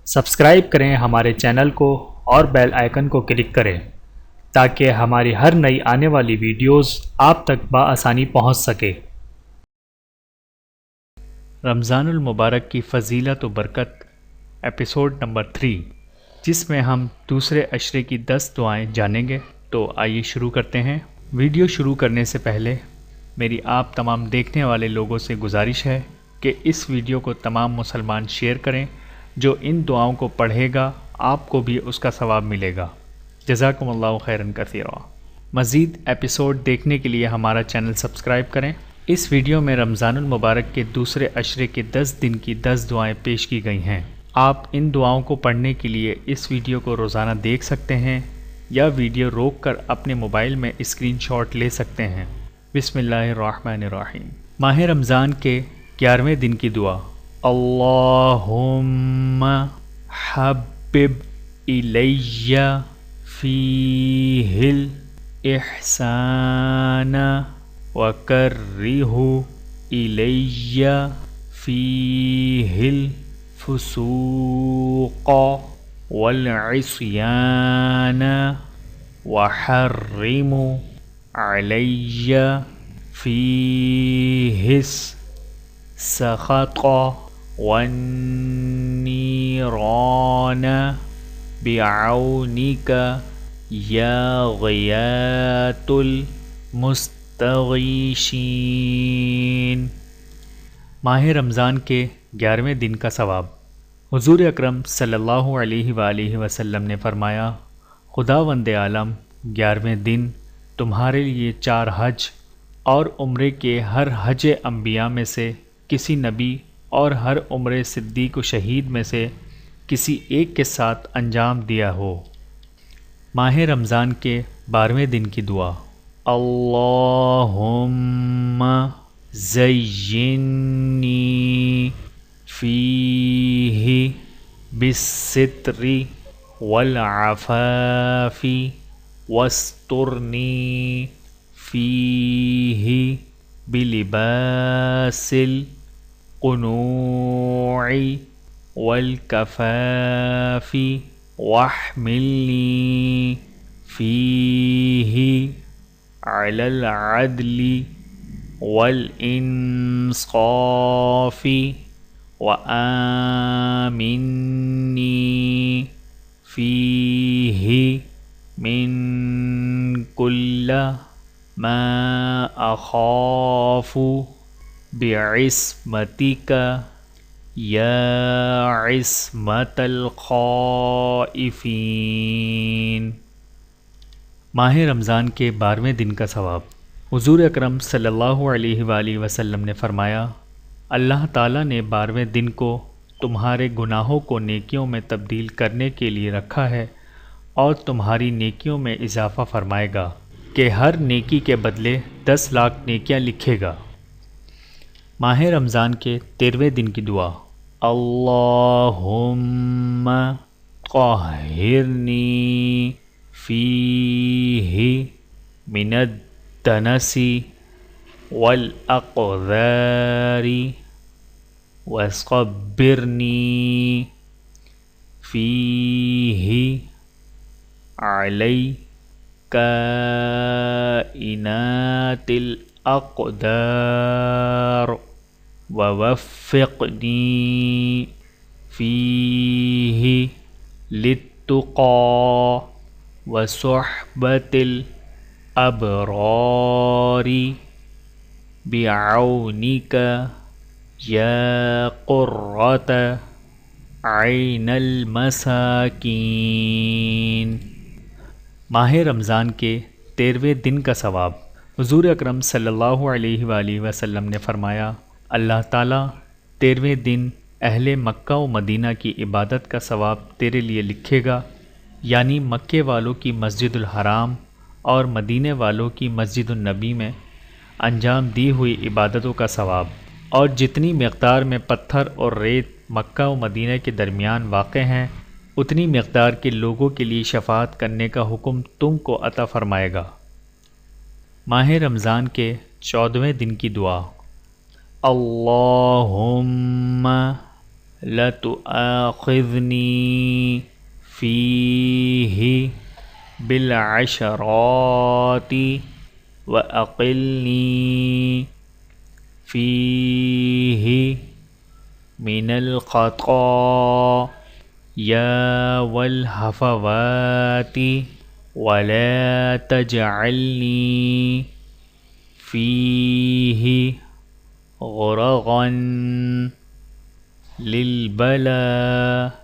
Subscribe کریں ہمارے channel کو اور بیل آئیکن کو کلک کریں تاکہ ہماری ہر نئی آنے والی ویڈیوز آپ تک بآسانی پہنچ سکے۔ رمضان المبارک کی فضیلت و برکت ایپیسوڈ نمبر 3، جس میں ہم دوسرے عشرے کی 10 دعائیں جانیں گے۔ تو آئیے شروع کرتے ہیں۔ ویڈیو شروع کرنے سے پہلے میری آپ تمام دیکھنے والے لوگوں سے گزارش ہے کہ اس ویڈیو کو تمام مسلمان شیئر کریں۔ جو ان دعاؤں کو پڑھے گا آپ کو بھی اس کا ثواب ملے گا۔ جزاکم اللہ خیرن کثیرا۔ مزید ایپیسوڈ دیکھنے کے لیے ہمارا چینل سبسکرائب کریں۔ اس ویڈیو میں رمضان المبارک کے دوسرے عشرے کے 10 دن کی 10 دعائیں پیش کی گئی ہیں۔ آپ ان دعاؤں کو پڑھنے کے لیے اس ویڈیو کو روزانہ دیکھ سکتے ہیں یا ویڈیو روک کر اپنے موبائل میں اسکرین شاٹ لے سکتے ہیں۔ بسم اللہ الرحمن الرحیم۔ ماہ رمضان کے 11ویں دن کی دعا۔ اللہم حبب الی فیہ الاحسان وکرہ الی فیہ الفسوق والعصیان وحرم علی فیہ السخط والنیران بعونک یا غیاث المستغیثین۔ ماہ رمضان کے 11ویں دن کا ثواب۔ حضور اکرم صلی اللہ علیہ وآلہ وسلم نے فرمایا، خداوند عالم 11ویں دن تمہارے لیے 4 حج اور عمرے کے ہر حج انبیاء میں سے کسی نبی اور ہر عمرے صدیق و شہید میں سے کسی ایک کے ساتھ انجام دیا ہو۔ ماہ رمضان کے 12ویں دن کی دعا۔ اللہم زینی فیہ بالستر والعفاف واسترنی فیہ بلباس القنوع والکفاف واحملنی فیہ علی العدل والانصاف وآمنی فیہ من کل ما اخاف بعصمتک یا عصمت الخائفین۔ ماہ رمضان کے 12ویں دن کا ثواب۔ حضور اکرم صلی اللہ علیہ وآلہ وسلم نے فرمایا، اللہ تعالیٰ نے 12ویں دن کو تمہارے گناہوں کو نیکیوں میں تبدیل کرنے کے لیے رکھا ہے اور تمہاری نیکیوں میں اضافہ فرمائے گا کہ ہر نیکی کے بدلے 10 لاکھ نیکیاں لکھے گا۔ ماہ رمضان کے 13ویں دن کی دعا۔ اللہم طہرنی فیہ من الدنس والاقذار وصبرنی فیہ علی کائنات الاقدار ووفقنی فیہ للتقی وصحبۃ الابرار بعونک یا قرۃ عین المساکین۔ ماہ رمضان کے 13ویں دن کا ثواب۔ حضور اکرم صلی اللہ علیہ وآلہ وسلم نے فرمایا، اللہ تعالیٰ 13ویں دن اہل مکہ و مدینہ کی عبادت کا ثواب تیرے لیے لکھے گا، یعنی مکے والوں کی مسجد الحرام اور مدینے والوں کی مسجد النبی میں انجام دی ہوئی عبادتوں کا ثواب، اور جتنی مقدار میں پتھر اور ریت مکہ و مدینہ کے درمیان واقع ہیں اتنی مقدار کے لوگوں کے لیے شفاعت کرنے کا حکم تم کو عطا فرمائے گا۔ ماہ رمضان کے 14ویں دن کی دعا۔ اللہم لتؤاخذنی فیہ بالعشرات وأقلنی فیہ من الخطايا والهفوات ولا تجعلني فيه غرغا للبلايا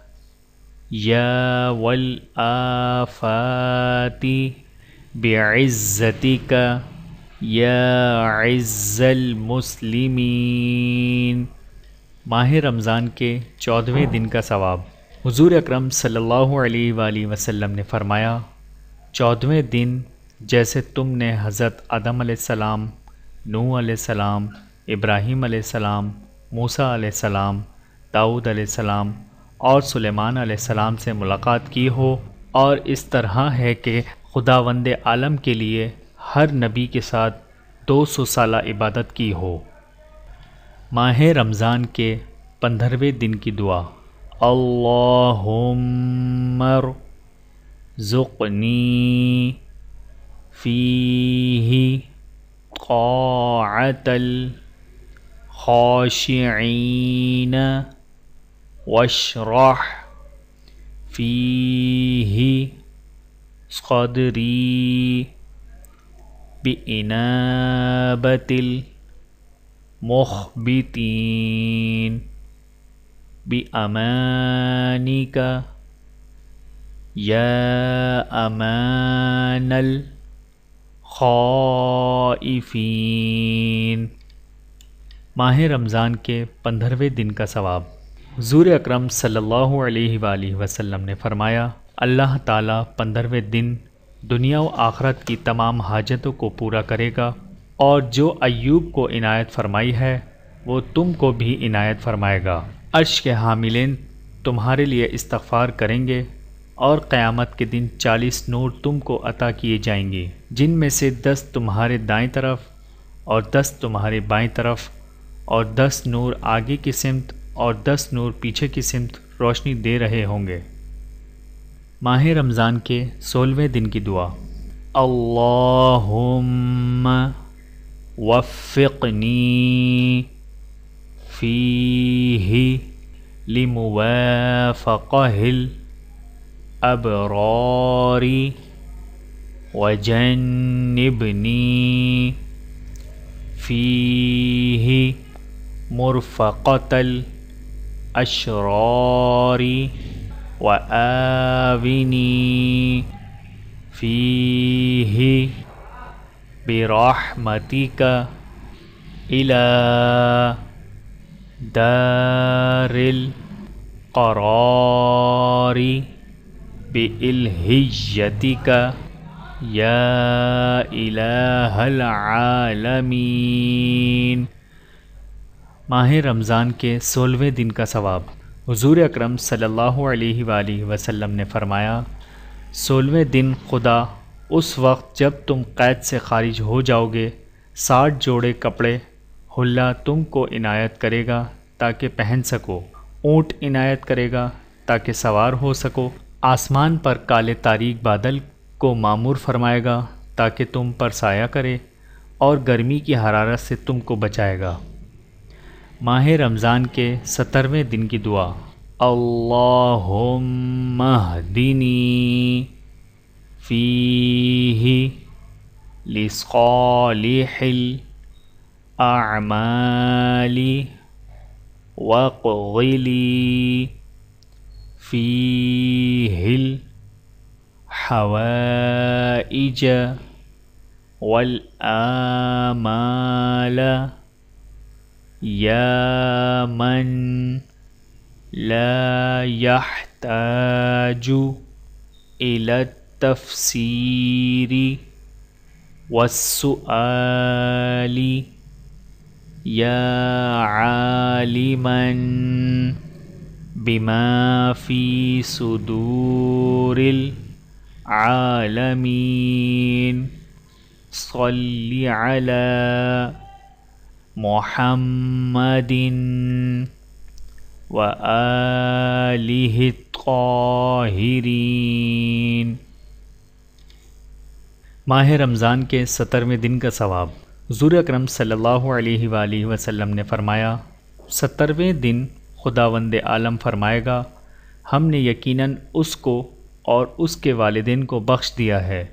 والآفات بعزتك یا عز المسلمین۔ ماہ رمضان کے 14ویں دن کا ثواب۔ حضور اکرم صلی اللہ علیہ وآلہ وسلم نے فرمایا، 14ویں دن جیسے تم نے حضرت آدم علیہ السلام، نوح علیہ السلام، ابراہیم علیہ السلام، موسیٰ علیہ السلام، داؤد علیہ السلام اور سلیمان علیہ السلام سے ملاقات کی ہو، اور اس طرح ہے کہ خداوند عالم کے لیے ہر نبی کے ساتھ 200 سالہ عبادت کی ہو۔ ماہ رمضان کے 15ویں دن کی دعا۔ اللہم ارزقنی فیہ طاعۃ الخاشعین واشرح فیہ صدری بإنابة المخبتين بأمانك يا أمان الخائفين۔ ماہ رمضان کے 15ویں دن کا ثواب۔ حضور اکرم صلی اللہ علیہ وآلہ وسلم نے فرمایا، اللہ تعالیٰ 15ویں دن دنیا و آخرت کی تمام حاجتوں کو پورا کرے گا، اور جو ایوب کو عنایت فرمائی ہے وہ تم کو بھی عنایت فرمائے گا۔ عرش کے حاملین تمہارے لیے استغفار کریں گے، اور قیامت کے دن 40 نور تم کو عطا کیے جائیں گے، جن میں سے 10 تمہارے دائیں طرف اور 10 تمہارے بائیں طرف، اور 10 نور آگے کی سمت اور 10 نور پیچھے کی سمت روشنی دے رہے ہوں گے۔ ماہ رمضان کے 16ویں دن کی دعا۔ اللہم وفقنی فیہ لموافقہ الابرار وجنبنی فیہ مرفقۃ الاشرار وآونی فیہ برحمتک الی دار القرار بإلہیتک یا الہ العالمین۔ ماہ رمضان کے 16ویں دن کا ثواب۔ حضور اکرم صلی اللہ علیہ وآلہ وسلم نے فرمایا، 16ویں دن خدا اس وقت جب تم قید سے خارج ہو جاؤ گے 60 جوڑے کپڑے حلہ تم کو عنایت کرے گا تاکہ پہن سکو، اونٹ عنایت کرے گا تاکہ سوار ہو سکو، آسمان پر کالے تاریک بادل کو معمور فرمائے گا تاکہ تم پر سایہ کرے، اور گرمی کی حرارت سے تم کو بچائے گا۔ ماہ رمضان کے 17ویں دن کی دعا۔ اللہم اہدنی فیہ لصالح الاعمال واقض لی فیہ الحوائج والآمال یا من لا يحتاج إلى التفسير والسؤال يا عالما بما في صدور العالمين صل على محمد وآلہ الطاہرین۔ ماہ رمضان کے 70ویں دن کا ثواب۔ حضور اکرم صلی اللہ علیہ وآلہ وسلم نے فرمایا، 70ویں دن خداوند عالم فرمائے گا، ہم نے یقیناً اس کو اور اس کے والدین کو بخش دیا ہے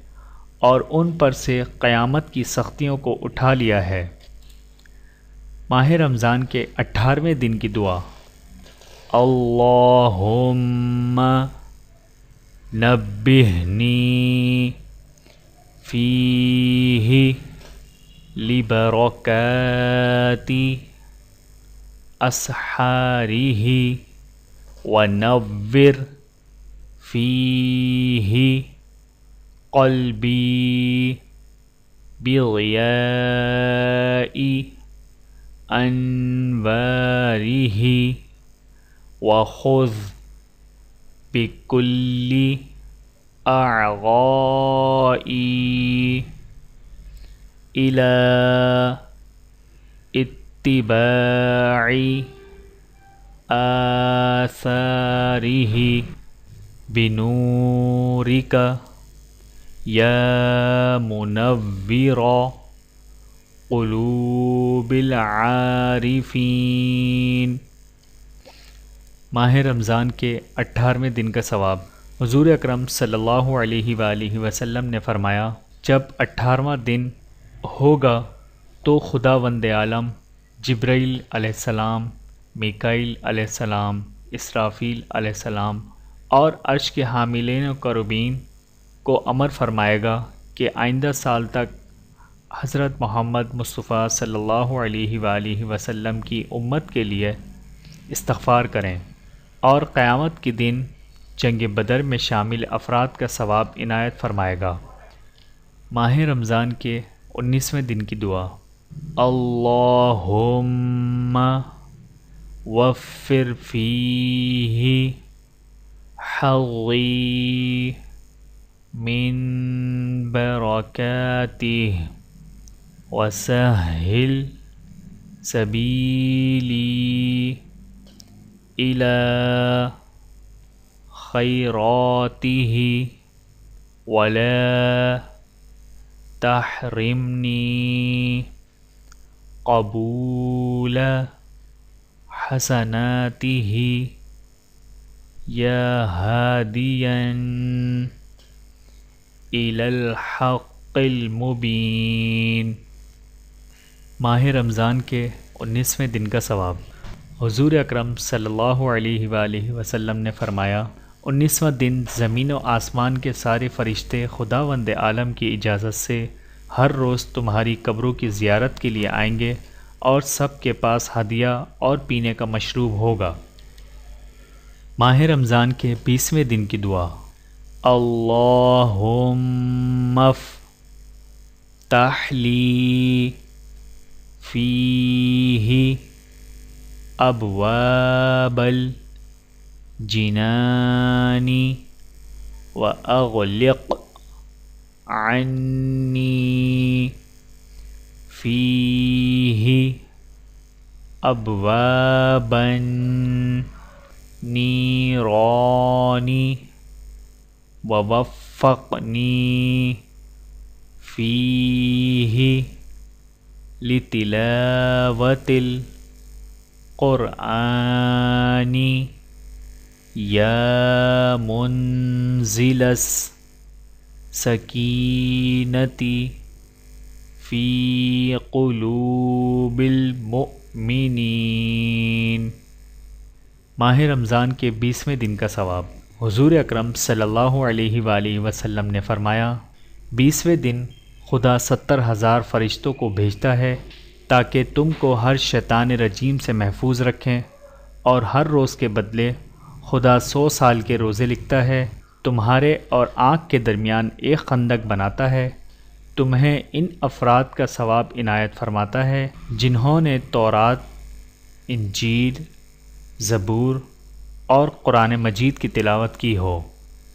اور ان پر سے قیامت کی سختیوں کو اٹھا لیا ہے۔ ماہ رمضان کے 18ویں دن کی دعا۔ اللہم نبہنی فیہ لبرکات اسحارہ ونور فیہ قلبی بضیاء انوارہ وخذ بکل اعضائی الی اتباع آثارہ بنورک یا منور قلوب العارفین۔ ماہ رمضان کے 18ویں دن کا ثواب۔ حضور اکرم صلی اللہ علیہ وآلہ وسلم نے فرمایا، جب 18واں دن ہوگا تو خداوند عالم جبرائیل علیہ السلام، میکائیل علیہ السلام، اسرافیل علیہ السلام اور عرش کے حاملین و کروبین کو امر فرمائے گا کہ آئندہ سال تک حضرت محمد مصطفیٰ صلی اللہ علیہ وآلہ وسلم کی امت کے لیے استغفار کریں، اور قیامت کے دن جنگ بدر میں شامل افراد کا ثواب عنایت فرمائے گا۔ ماہ رمضان کے 19ویں دن کی دعا۔ اللہم وفر فیہ حظی من برکاتہ وسہل سبیلی الی خیراتہ ولا تحرمنی قبول حسناتہ یا ہادیا الی الحق المبین۔ ماہ رمضان کے 19ویں دن کا ثواب۔ حضور اکرم صلی اللہ علیہ وآلہ وسلم نے فرمایا، 19واں دن زمین و آسمان کے سارے فرشتے خداوند عالم کی اجازت سے ہر روز تمہاری قبروں کی زیارت کے لیے آئیں گے اور سب کے پاس ہدیہ اور پینے کا مشروب ہوگا۔ ماہ رمضان کے 20ویں دن کی دعا۔ اللہم افتح لی فیہ ابواب الجنان واغلق عنی فیہ ابواب النیران ووفقنی فیہ لتلاوت القرآن یا منزل السکینۃ فی قلوب المؤمنین۔ ماہ رمضان کے 20ویں دن کا ثواب۔ حضور اکرم صلی اللہ علیہ وآلہ وسلم نے فرمایا، 20ویں دن خدا 70,000 فرشتوں کو بھیجتا ہے تاکہ تم کو ہر شیطان رجیم سے محفوظ رکھیں، اور ہر روز کے بدلے خدا 100 سال کے روزے لکھتا ہے، تمہارے اور آنکھ کے درمیان ایک خندق بناتا ہے، تمہیں ان افراد کا ثواب عنایت فرماتا ہے جنہوں نے تورات، انجیل، زبور اور قرآن مجید کی تلاوت کی ہو۔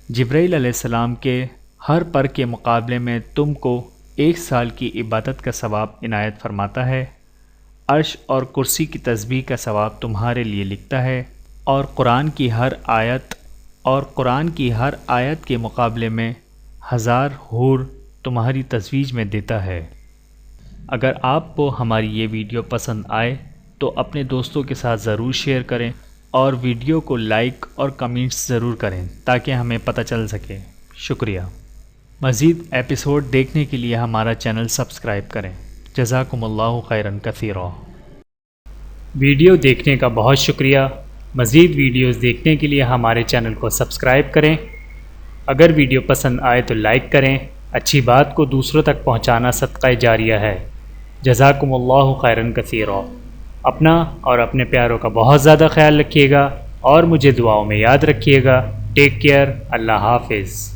جبرائیل علیہ السلام کے ہر پر کے مقابلے میں تم کو 1 سال کی عبادت کا ثواب عنایت فرماتا ہے، عرش اور کرسی کی تسبیح کا ثواب تمہارے لیے لکھتا ہے، اور قرآن کی ہر آیت کے مقابلے میں 1000 حور تمہاری تزویج میں دیتا ہے۔ اگر آپ کو ہماری یہ ویڈیو پسند آئے تو اپنے دوستوں کے ساتھ ضرور شیئر کریں اور ویڈیو کو لائک اور کمنٹس ضرور کریں تاکہ ہمیں پتہ چل سکے۔ شکریہ۔ مزید ایپیسوڈ دیکھنے کے لیے ہمارا چینل سبسکرائب کریں۔ جزاکم اللہ خیرا کثیرا۔ ویڈیو دیکھنے کا بہت شکریہ۔ مزید ویڈیوز دیکھنے کے لیے ہمارے چینل کو سبسکرائب کریں۔ اگر ویڈیو پسند آئے تو لائک کریں۔ اچھی بات کو دوسروں تک پہنچانا صدقہ جاریہ ہے۔ جزاکم اللہ خیرا کثیرا۔ اپنا اور اپنے پیاروں کا بہت زیادہ خیال رکھیے گا اور مجھے دعاؤں میں یاد رکھیے گا۔ Take care. اللہ حافظ۔